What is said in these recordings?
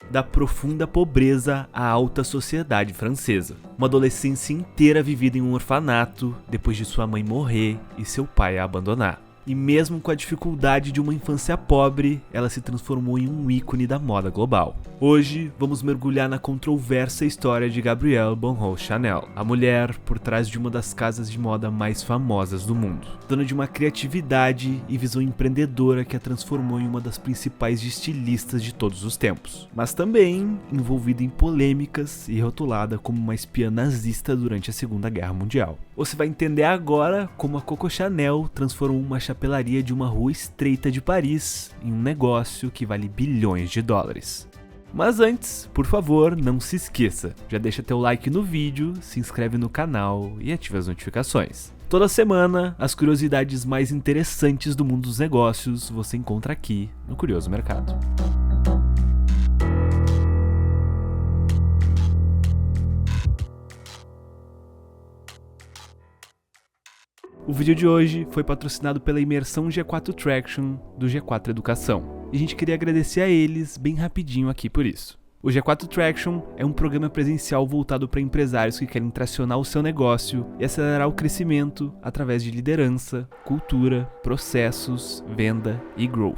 Da profunda pobreza à alta sociedade francesa. Uma adolescência inteira vivida em um orfanato depois de sua mãe morrer e seu pai a abandonar. E mesmo com a dificuldade de uma infância pobre, ela se transformou em um ícone da moda global. Hoje, vamos mergulhar na controversa história de Gabrielle Bonhomme Chanel, a mulher por trás de uma das casas de moda mais famosas do mundo, dona de uma criatividade e visão empreendedora que a transformou em uma das principais estilistas de todos os tempos, mas também envolvida em polêmicas e rotulada como uma espiã nazista durante a Segunda Guerra Mundial. Você vai entender agora como a Coco Chanel transformou uma chapelaria de uma rua estreita de Paris em um negócio que vale bilhões de dólares. Mas antes, por favor, não se esqueça, já deixa teu like no vídeo, se inscreve no canal e ativa as notificações. Toda semana, as curiosidades mais interessantes do mundo dos negócios você encontra aqui no Curioso Mercado. O vídeo de hoje foi patrocinado pela imersão G4 Traction do G4 Educação. E a gente queria agradecer a eles bem rapidinho aqui por isso. O G4 Traction é um programa presencial voltado para empresários que querem tracionar o seu negócio e acelerar o crescimento através de liderança, cultura, processos, venda e growth.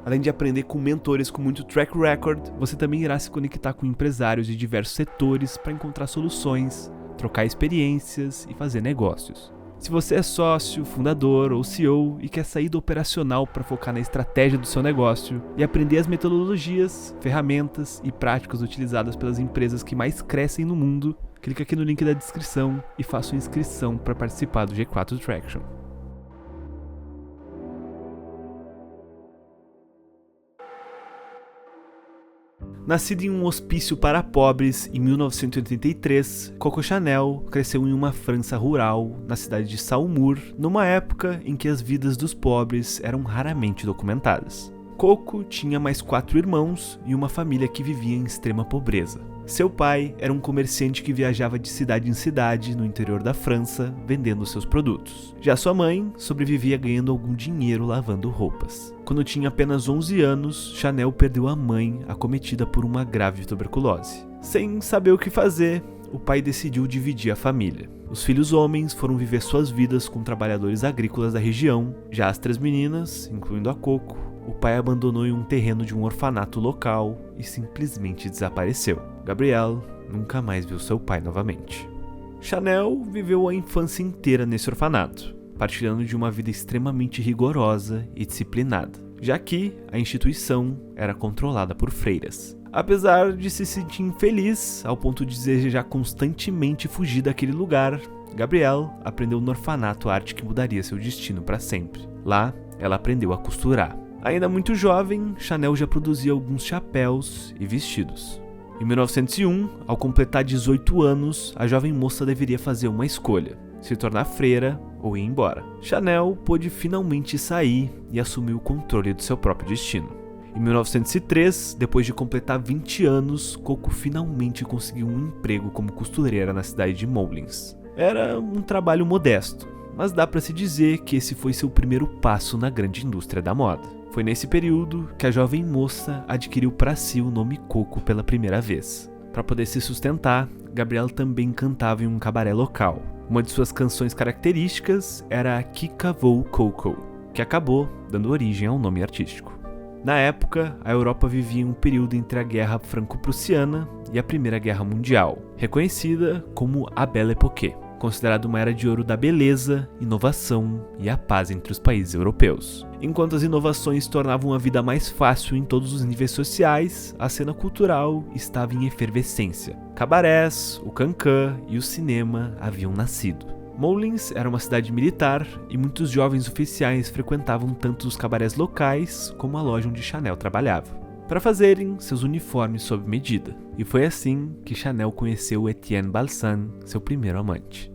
Além de aprender com mentores com muito track record, você também irá se conectar com empresários de diversos setores para encontrar soluções, trocar experiências e fazer negócios. Se você é sócio, fundador ou CEO e quer sair do operacional para focar na estratégia do seu negócio e aprender as metodologias, ferramentas e práticas utilizadas pelas empresas que mais crescem no mundo, clica aqui no link da descrição e faça uma inscrição para participar do G4 Traction. Nascida em um hospício para pobres em 1983, Coco Chanel cresceu em uma França rural, na cidade de Saumur, numa época em que as vidas dos pobres eram raramente documentadas. Coco tinha mais 4 irmãos e uma família que vivia em extrema pobreza. Seu pai era um comerciante que viajava de cidade em cidade no interior da França, vendendo seus produtos. Já sua mãe sobrevivia ganhando algum dinheiro lavando roupas. Quando tinha apenas 11 anos, Chanel perdeu a mãe, acometida por uma grave tuberculose. Sem saber o que fazer, o pai decidiu dividir a família. Os filhos homens foram viver suas vidas com trabalhadores agrícolas da região. Já as 3 meninas, incluindo a Coco, o pai abandonou em um terreno de um orfanato local e simplesmente desapareceu. Gabrielle nunca mais viu seu pai novamente. Chanel viveu a infância inteira nesse orfanato, partilhando de uma vida extremamente rigorosa e disciplinada, já que a instituição era controlada por freiras. Apesar de se sentir infeliz ao ponto de desejar constantemente fugir daquele lugar, Gabrielle aprendeu no orfanato a arte que mudaria seu destino para sempre. Lá, ela aprendeu a costurar. Ainda muito jovem, Chanel já produzia alguns chapéus e vestidos. Em 1901, ao completar 18 anos, a jovem moça deveria fazer uma escolha: se tornar freira ou ir embora. Chanel pôde finalmente sair e assumir o controle do seu próprio destino. Em 1903, depois de completar 20 anos, Coco finalmente conseguiu um emprego como costureira na cidade de Moulins. Era um trabalho modesto, mas dá para se dizer que esse foi seu primeiro passo na grande indústria da moda. Foi nesse período que a jovem moça adquiriu para si o nome Coco pela primeira vez. Para poder se sustentar, Gabrielle também cantava em um cabaré local. Uma de suas canções características era a Kika Vou Coco, que acabou dando origem ao nome artístico. Na época, a Europa vivia um período entre a Guerra Franco-Prussiana e a Primeira Guerra Mundial, reconhecida como a Belle Époque, considerada uma era de ouro da beleza, inovação e a paz entre os países europeus. Enquanto as inovações tornavam a vida mais fácil em todos os níveis sociais, a cena cultural estava em efervescência. Cabarés, o cancan e o cinema haviam nascido. Moulins era uma cidade militar e muitos jovens oficiais frequentavam tanto os cabarés locais como a loja onde Chanel trabalhava, para fazerem seus uniformes sob medida. E foi assim que Chanel conheceu Etienne Balsan, seu primeiro amante.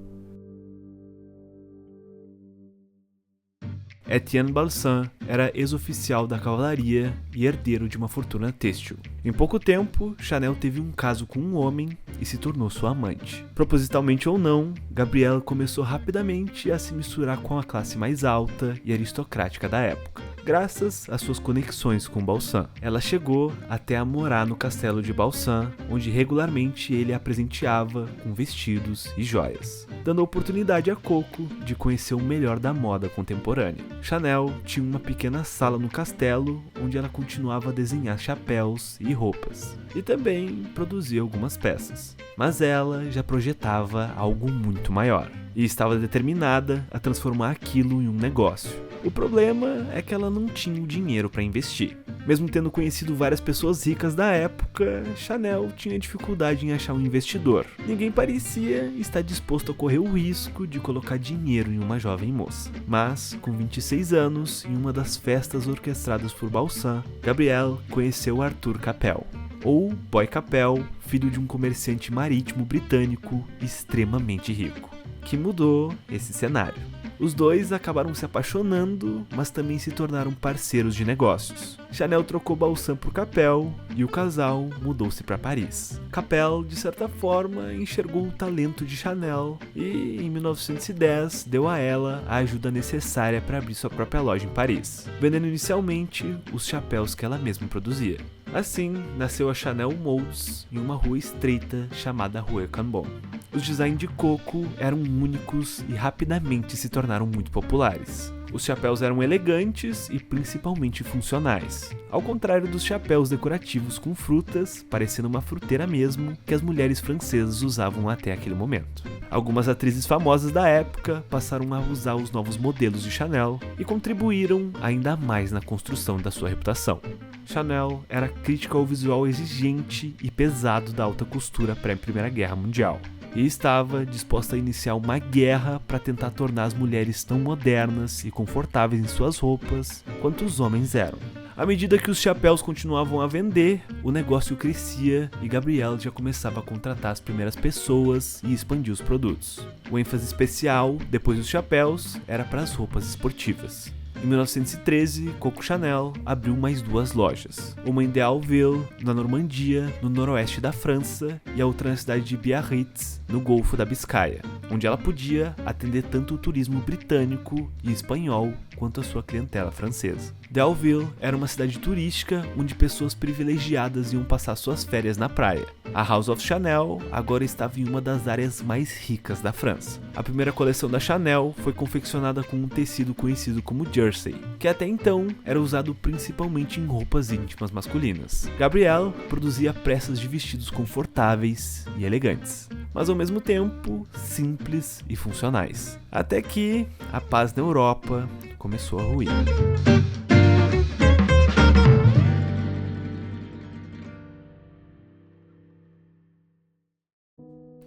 Etienne Balsan era ex-oficial da cavalaria e herdeiro de uma fortuna têxtil. Em pouco tempo, Chanel teve um caso com um homem e se tornou sua amante. Propositalmente ou não, Gabrielle começou rapidamente a se misturar com a classe mais alta e aristocrática da época. graças às suas conexões com Balsam. Ela chegou até a morar no castelo de Balsam, onde regularmente ele a presenteava com vestidos e joias, dando a oportunidade a Coco de conhecer o melhor da moda contemporânea. Chanel tinha uma pequena sala no castelo, onde ela continuava a desenhar chapéus e roupas, e também produzia algumas peças. Mas ela já projetava algo muito maior, e estava determinada a transformar aquilo em um negócio. O problema é que ela não tinha o dinheiro para investir. Mesmo tendo conhecido várias pessoas ricas da época, Chanel tinha dificuldade em achar um investidor. Ninguém parecia estar disposto a correr o risco de colocar dinheiro em uma jovem moça. Mas, com 26 anos, em uma das festas orquestradas por Balsam, Gabrielle conheceu Arthur Capel, ou Boy Capel, filho de um comerciante marítimo britânico extremamente rico, que mudou esse cenário. Os dois acabaram se apaixonando, mas também se tornaram parceiros de negócios. Chanel trocou Balsam por Capel e o casal mudou-se para Paris. Capel, de certa forma, enxergou o talento de Chanel e, em 1910, deu a ela a ajuda necessária para abrir sua própria loja em Paris, vendendo inicialmente os chapéus que ela mesma produzia. Assim, nasceu a Chanel Molds em uma rua estreita chamada Rue Cambon. Os designs de Coco eram únicos e rapidamente se tornaram muito populares. Os chapéus eram elegantes e principalmente funcionais, ao contrário dos chapéus decorativos com frutas, parecendo uma fruteira mesmo, que as mulheres francesas usavam até aquele momento. Algumas atrizes famosas da época passaram a usar os novos modelos de Chanel e contribuíram ainda mais na construção da sua reputação. Chanel era crítica ao visual exigente e pesado da alta costura pré-Primeira Guerra Mundial, e estava disposta a iniciar uma guerra para tentar tornar as mulheres tão modernas e confortáveis em suas roupas quanto os homens eram. À medida que os chapéus continuavam a vender, o negócio crescia e Gabrielle já começava a contratar as primeiras pessoas e expandir os produtos. O ênfase especial, depois dos chapéus, era para as roupas esportivas. Em 1913, Coco Chanel abriu mais 2 lojas, uma em Deauville, na Normandia, no noroeste da França, e a outra na cidade de Biarritz, no Golfo da Biscaia, onde ela podia atender tanto o turismo britânico e espanhol quanto a sua clientela francesa. Deauville era uma cidade turística onde pessoas privilegiadas iam passar suas férias na praia. A House of Chanel agora estava em uma das áreas mais ricas da França. A primeira coleção da Chanel foi confeccionada com um tecido conhecido como jersey, que até então era usado principalmente em roupas íntimas masculinas. Gabrielle produzia peças de vestidos confortáveis e elegantes, mas ao mesmo tempo simples e funcionais. Até que a paz na Europa começou a ruir.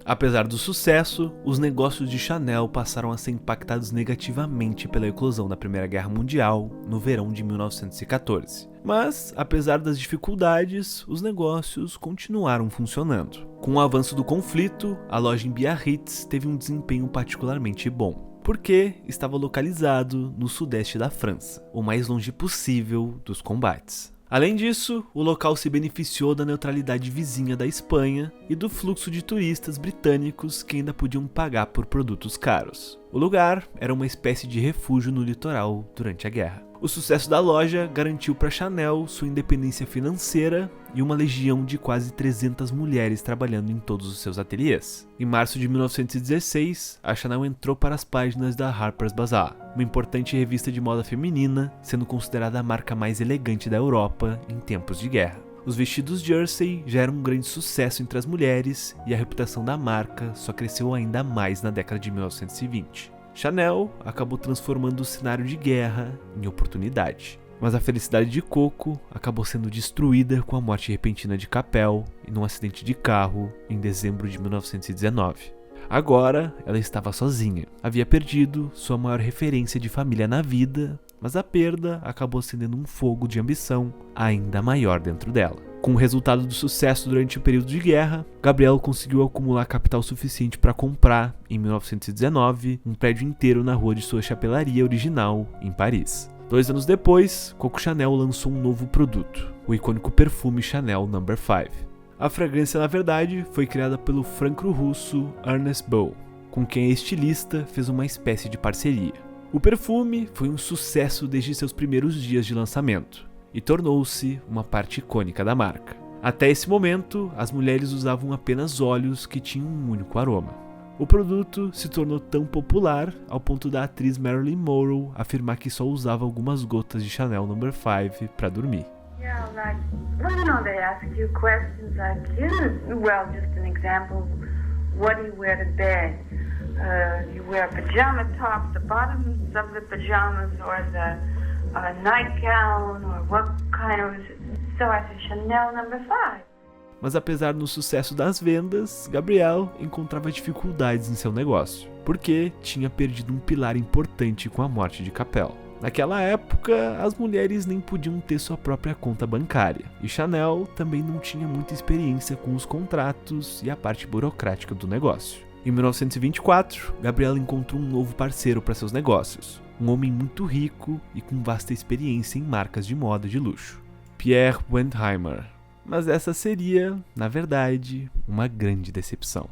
Apesar do sucesso, os negócios de Chanel passaram a ser impactados negativamente pela eclosão da Primeira Guerra Mundial no verão de 1914. Mas, apesar das dificuldades, os negócios continuaram funcionando. Com o avanço do conflito, a loja em Biarritz teve um desempenho particularmente bom, porque estava localizado no sudeste da França, o mais longe possível dos combates. Além disso, o local se beneficiou da neutralidade vizinha da Espanha e do fluxo de turistas britânicos que ainda podiam pagar por produtos caros. O lugar era uma espécie de refúgio no litoral durante a guerra. O sucesso da loja garantiu para Chanel sua independência financeira e uma legião de quase 300 mulheres trabalhando em todos os seus ateliês. Em março de 1916, a Chanel entrou para as páginas da Harper's Bazaar, uma importante revista de moda feminina, sendo considerada a marca mais elegante da Europa em tempos de guerra. Os vestidos jersey já eram um grande sucesso entre as mulheres e a reputação da marca só cresceu ainda mais na década de 1920. Chanel acabou transformando o cenário de guerra em oportunidade. Mas a felicidade de Coco acabou sendo destruída com a morte repentina de Capel em um acidente de carro em dezembro de 1919. Agora, ela estava sozinha. Havia perdido sua maior referência de família na vida, mas a perda acabou acendendo um fogo de ambição ainda maior dentro dela. Com o resultado do sucesso durante o período de guerra, Gabrielle conseguiu acumular capital suficiente para comprar, em 1919, um prédio inteiro na rua de sua chapelaria original, em Paris. 2 anos depois, Coco Chanel lançou um novo produto, o icônico perfume Chanel No. 5. A fragrância, na verdade, foi criada pelo franco-russo Ernest Beau, com quem a estilista fez uma espécie de parceria. O perfume foi um sucesso desde seus primeiros dias de lançamento e tornou-se uma parte icônica da marca. Até esse momento, as mulheres usavam apenas óleos que tinham um único aroma. O produto se tornou tão popular ao ponto da atriz Marilyn Monroe afirmar que só usava algumas gotas de Chanel No. 5 para dormir. Yeah, like, well, you know, they ask you questions like, well, just an example, what do you wear to bed? You wear a pajama top, the bottoms of the pajamas, or the nightgown, or what kind of... So I said, Chanel No. 5. Mas apesar do sucesso das vendas, Gabrielle encontrava dificuldades em seu negócio, porque tinha perdido um pilar importante com a morte de Capel. Naquela época, as mulheres nem podiam ter sua própria conta bancária, e Chanel também não tinha muita experiência com os contratos e a parte burocrática do negócio. Em 1924, Gabrielle encontrou um novo parceiro para seus negócios, um homem muito rico e com vasta experiência em marcas de moda de luxo, Pierre Wendheimer. Mas essa seria, na verdade, uma grande decepção.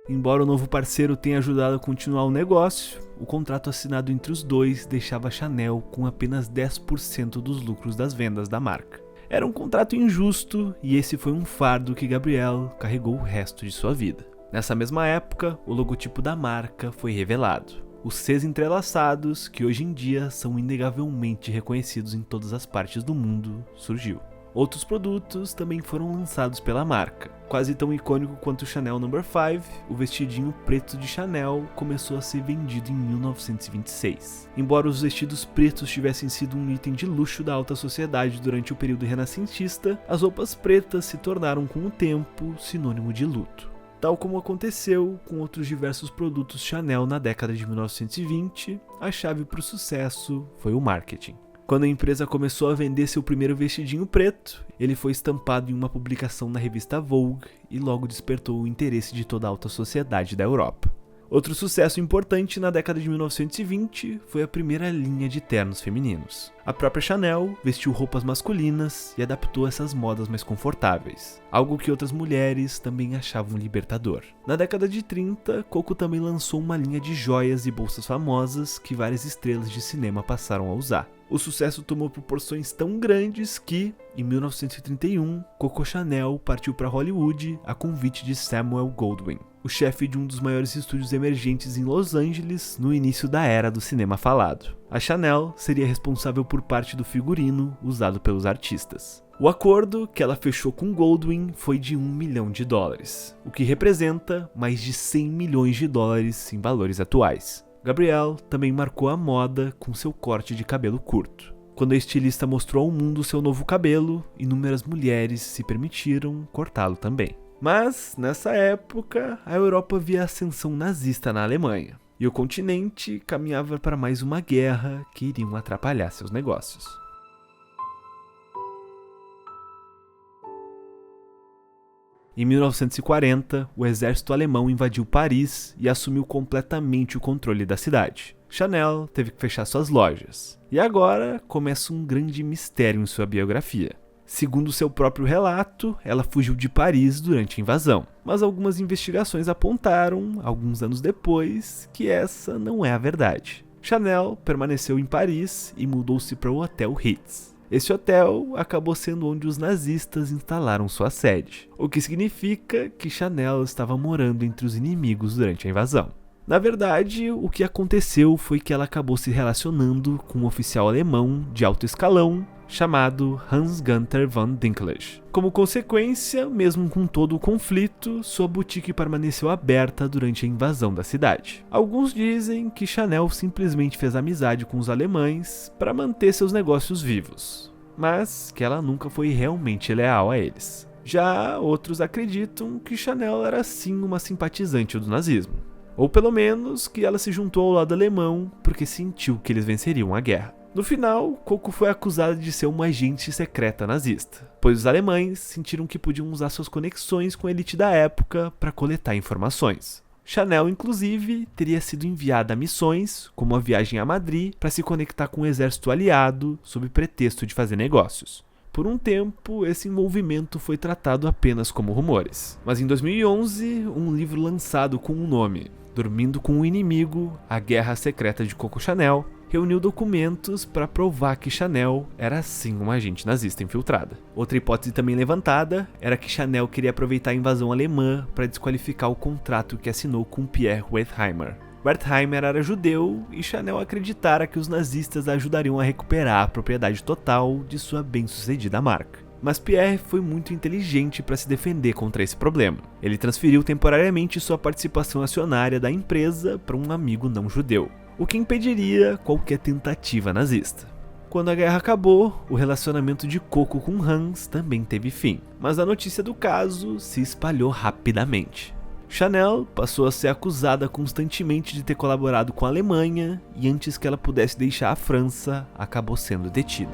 Embora o novo parceiro tenha ajudado a continuar o negócio, o contrato assinado entre os dois deixava a Chanel com apenas 10% dos lucros das vendas da marca. Era um contrato injusto e esse foi um fardo que Gabrielle carregou o resto de sua vida. Nessa mesma época, o logotipo da marca foi revelado. Os Cs entrelaçados, que hoje em dia são inegavelmente reconhecidos em todas as partes do mundo, surgiu. Outros produtos também foram lançados pela marca. Quase tão icônico quanto o Chanel No. 5, o vestidinho preto de Chanel começou a ser vendido em 1926. Embora os vestidos pretos tivessem sido um item de luxo da alta sociedade durante o período renascentista, as roupas pretas se tornaram com o tempo sinônimo de luto. Tal como aconteceu com outros diversos produtos Chanel na década de 1920, a chave para o sucesso foi o marketing. Quando a empresa começou a vender seu primeiro vestidinho preto, ele foi estampado em uma publicação na revista Vogue e logo despertou o interesse de toda a alta sociedade da Europa. Outro sucesso importante na década de 1920 foi a primeira linha de ternos femininos. A própria Chanel vestiu roupas masculinas e adaptou essas modas mais confortáveis, algo que outras mulheres também achavam libertador. Na década de 30, Coco também lançou uma linha de joias e bolsas famosas que várias estrelas de cinema passaram a usar. O sucesso tomou proporções tão grandes que, em 1931, Coco Chanel partiu para Hollywood a convite de Samuel Goldwyn, o chefe de um dos maiores estúdios emergentes em Los Angeles no início da era do cinema falado. A Chanel seria responsável por parte do figurino usado pelos artistas. O acordo que ela fechou com Goldwyn foi de $1 milhão, o que representa mais de 100 milhões de dólares em valores atuais. Gabrielle também marcou a moda com seu corte de cabelo curto. Quando a estilista mostrou ao mundo seu novo cabelo, inúmeras mulheres se permitiram cortá-lo também. Mas, nessa época, a Europa via a ascensão nazista na Alemanha, e o continente caminhava para mais uma guerra que iriam atrapalhar seus negócios. Em 1940, o exército alemão invadiu Paris e assumiu completamente o controle da cidade. Chanel teve que fechar suas lojas. E agora começa um grande mistério em sua biografia. Segundo seu próprio relato, ela fugiu de Paris durante a invasão. Mas algumas investigações apontaram, alguns anos depois, que essa não é a verdade. Chanel permaneceu em Paris e mudou-se para o Hotel Ritz. Esse hotel acabou sendo onde os nazistas instalaram sua sede, o que significa que Chanel estava morando entre os inimigos durante a invasão. Na verdade, o que aconteceu foi que ela acabou se relacionando com um oficial alemão de alto escalão chamado Hans-Günther von Dinklage. Como consequência, mesmo com todo o conflito, sua boutique permaneceu aberta durante a invasão da cidade. Alguns dizem que Chanel simplesmente fez amizade com os alemães para manter seus negócios vivos, mas que ela nunca foi realmente leal a eles. Já outros acreditam que Chanel era sim uma simpatizante do nazismo, ou pelo menos que ela se juntou ao lado alemão porque sentiu que eles venceriam a guerra. No final, Coco foi acusada de ser uma agente secreta nazista, pois os alemães sentiram que podiam usar suas conexões com a elite da época para coletar informações. Chanel, inclusive, teria sido enviada a missões, como a viagem a Madrid, para se conectar com o exército aliado sob pretexto de fazer negócios. Por um tempo, esse envolvimento foi tratado apenas como rumores. Mas em 2011, um livro lançado com o nome Dormindo com o Inimigo, A Guerra Secreta de Coco Chanel, reuniu documentos para provar que Chanel era sim uma agente nazista infiltrada. Outra hipótese também levantada era que Chanel queria aproveitar a invasão alemã para desqualificar o contrato que assinou com Pierre Wertheimer. Wertheimer era judeu e Chanel acreditara que os nazistas ajudariam a recuperar a propriedade total de sua bem-sucedida marca. Mas Pierre foi muito inteligente para se defender contra esse problema. Ele transferiu temporariamente sua participação acionária da empresa para um amigo não judeu, o que impediria qualquer tentativa nazista. Quando a guerra acabou, o relacionamento de Coco com Hans também teve fim, mas a notícia do caso se espalhou rapidamente. Chanel passou a ser acusada constantemente de ter colaborado com a Alemanha e antes que ela pudesse deixar a França, acabou sendo detida.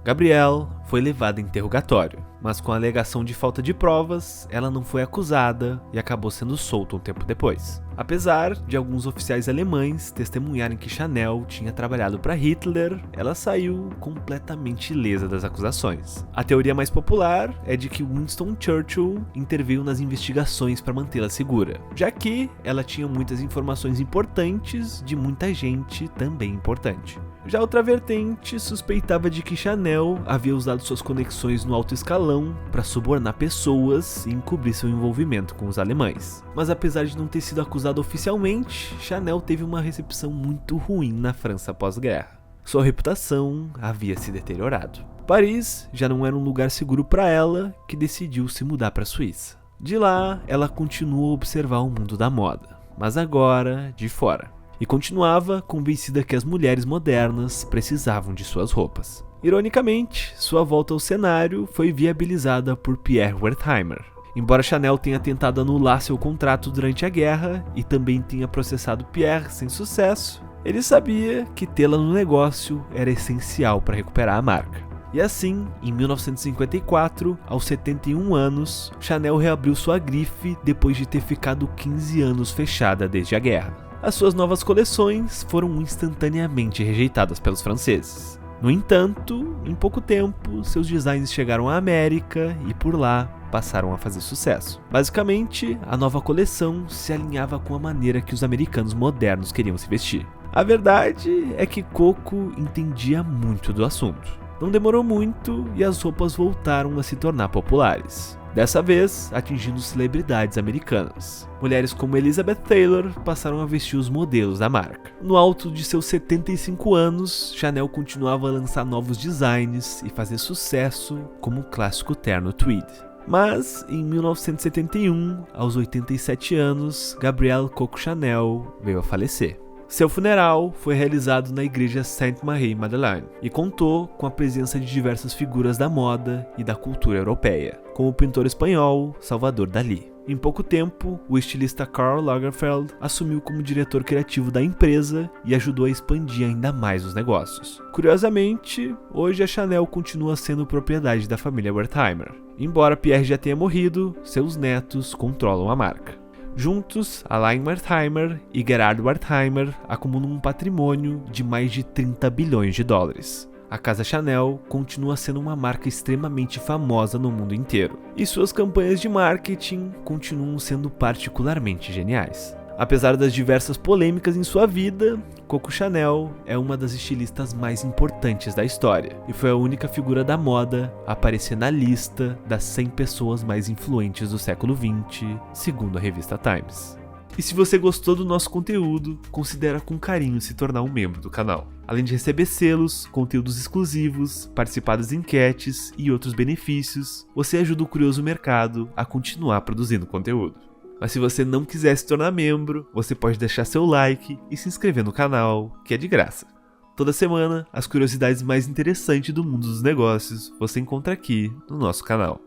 Gabrielle foi levada a interrogatório, mas com a alegação de falta de provas, ela não foi acusada e acabou sendo solta um tempo depois. Apesar de alguns oficiais alemães testemunharem que Chanel tinha trabalhado para Hitler, ela saiu completamente ilesa das acusações. A teoria mais popular é de que Winston Churchill interveio nas investigações para mantê-la segura, já que ela tinha muitas informações importantes de muita gente também importante. Já outra vertente suspeitava de que Chanel havia usado suas conexões no alto escalão para subornar pessoas e encobrir seu envolvimento com os alemães. Mas apesar de não ter sido acusada oficialmente, Chanel teve uma recepção muito ruim na França pós-guerra. Sua reputação havia se deteriorado. Paris já não era um lugar seguro para ela, que decidiu se mudar para a Suíça. De lá, ela continuou a observar o mundo da moda, mas agora de fora. E continuava convencida que as mulheres modernas precisavam de suas roupas. Ironicamente, sua volta ao cenário foi viabilizada por Pierre Wertheimer. Embora Chanel tenha tentado anular seu contrato durante a guerra e também tenha processado Pierre sem sucesso, ele sabia que tê-la no negócio era essencial para recuperar a marca. E assim, em 1954, aos 71 anos, Chanel reabriu sua grife depois de ter ficado 15 anos fechada desde a guerra. As suas novas coleções foram instantaneamente rejeitadas pelos franceses. No entanto, em pouco tempo, seus designs chegaram à América e por lá passaram a fazer sucesso. Basicamente, a nova coleção se alinhava com a maneira que os americanos modernos queriam se vestir. A verdade é que Coco entendia muito do assunto. Não demorou muito e as roupas voltaram a se tornar populares. Dessa vez, atingindo celebridades americanas. Mulheres como Elizabeth Taylor passaram a vestir os modelos da marca. No alto de seus 75 anos, Chanel continuava a lançar novos designs e fazer sucesso como o clássico terno tweed. Mas, em 1971, aos 87 anos, Gabrielle Coco Chanel veio a falecer. Seu funeral foi realizado na igreja Sainte-Marie-Madeleine e contou com a presença de diversas figuras da moda e da cultura europeia, como o pintor espanhol Salvador Dalí. Em pouco tempo, o estilista Karl Lagerfeld assumiu como diretor criativo da empresa e ajudou a expandir ainda mais os negócios. Curiosamente, hoje a Chanel continua sendo propriedade da família Wertheimer. Embora Pierre já tenha morrido, seus netos controlam a marca. Juntos, Alain Wertheimer e Gerhard Wertheimer acumulam um patrimônio de mais de 30 bilhões de dólares. A Casa Chanel continua sendo uma marca extremamente famosa no mundo inteiro, e suas campanhas de marketing continuam sendo particularmente geniais. Apesar das diversas polêmicas em sua vida, Coco Chanel é uma das estilistas mais importantes da história e foi a única figura da moda a aparecer na lista das 100 pessoas mais influentes do século XX, segundo a revista Times. E se você gostou do nosso conteúdo, considera com carinho se tornar um membro do canal. Além de receber selos, conteúdos exclusivos, participar das enquetes e outros benefícios, você ajuda o Curioso Mercado a continuar produzindo conteúdo. Mas se você não quiser se tornar membro, você pode deixar seu like e se inscrever no canal, que é de graça. Toda semana, as curiosidades mais interessantes do mundo dos negócios você encontra aqui no nosso canal.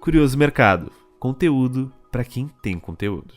Curioso Mercado, conteúdo para quem tem conteúdo.